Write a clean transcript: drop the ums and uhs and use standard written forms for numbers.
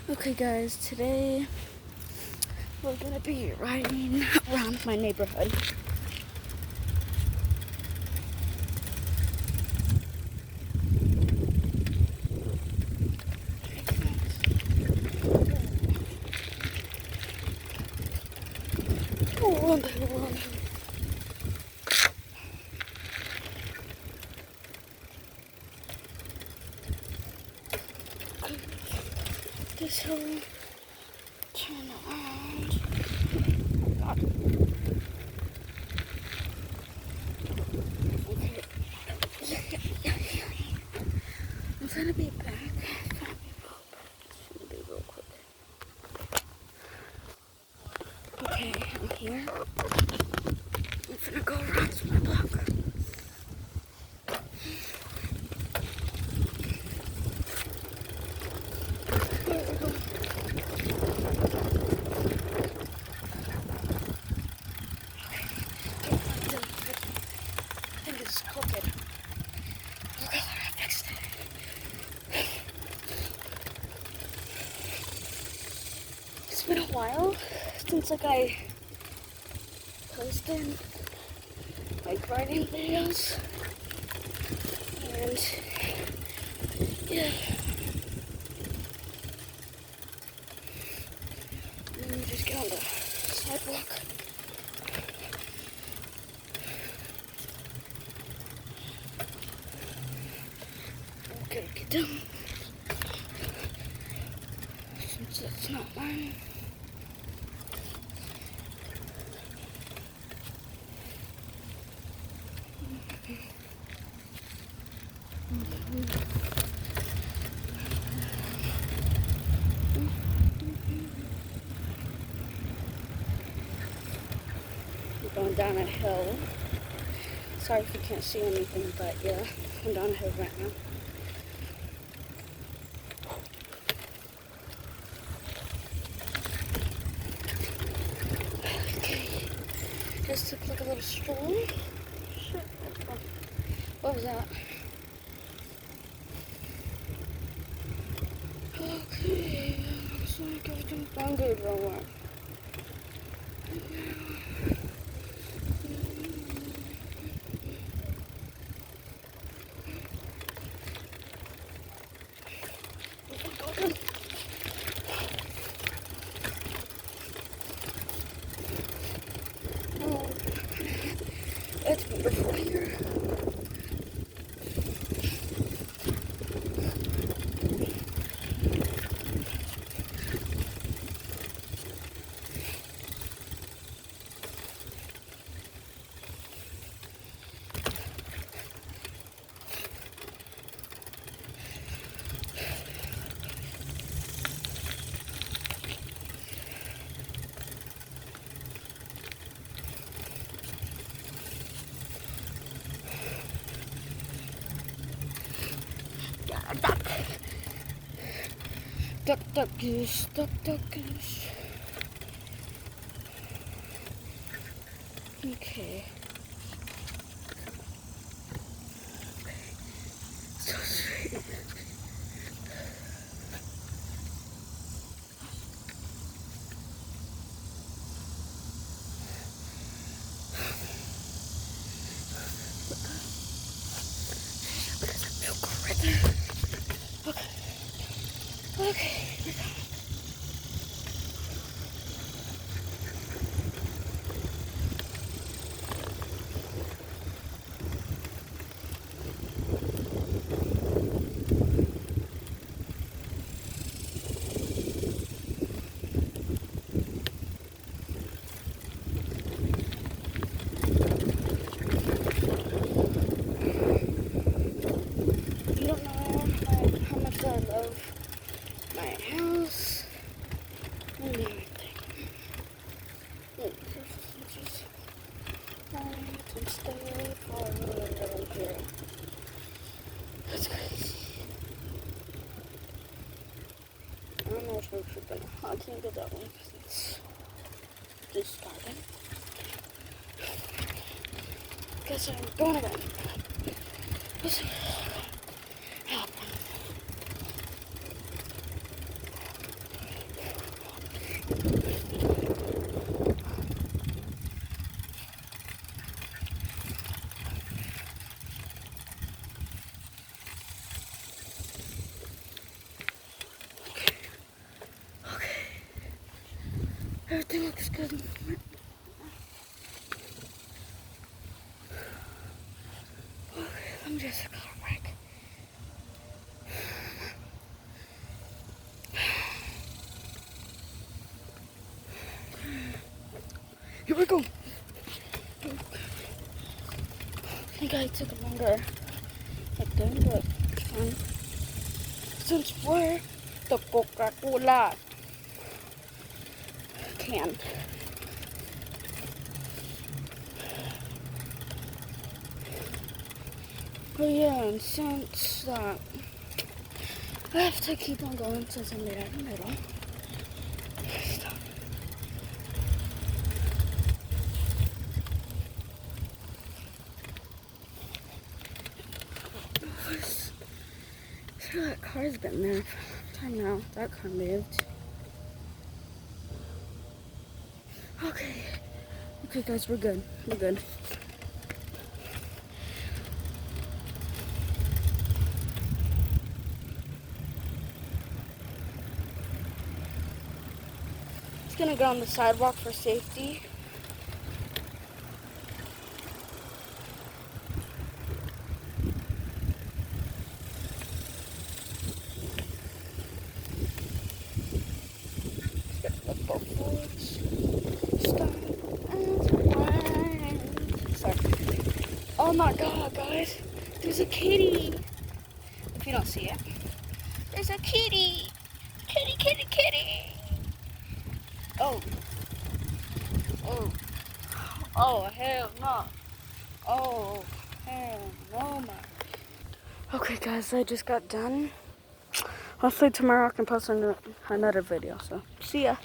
Okay guys, today we're gonna be riding around my neighborhood. Oh, this whole turn around. God. Okay. I'm gonna be back. It's gonna be real quick. Okay, I'm here. I'm gonna go around my block. Here we go. I think it's crooked. Look how I fixed it. It's been a while since I posted bike riding videos, and yeah. Let me just get on the sidewalk. Okay, get down. Since it's not mine. I'm going down a hill. Sorry if you can't see anything, but yeah, I'm down a hill right now. Okay, just took like a little stroll. Shit. What was that? Okay, looks like everything's going good right now. Oh, it's beautiful here. Duck. Duck, duck, goose. Duck, duck, goose. Okay. So sweet. There's a milk right there. Okay. Okay. You don't know how much I love my house and everything. Just and stay for a little here. That's crazy. I don't know which one should be. I can't get that one because it's just starting. Guess I'm going around. Everything looks good. Okay, let me just color break. Here we go. I think I took longer at them, but it's fine. Since we're the Coca-Cola can. But yeah, and since that, I have to keep on going since I made out in the middle. Stop. So that car's been there for time now. That car moved. Okay. Okay guys, we're good. We're good. Just gonna go on the sidewalk for safety. Oh my god, guys. There's a kitty. If you don't see it. There's a kitty. Kitty, kitty, kitty. Oh. Oh. Oh, hell no. Oh, hell no, man. Okay, guys, I just got done. Hopefully tomorrow I can post another video, so see ya.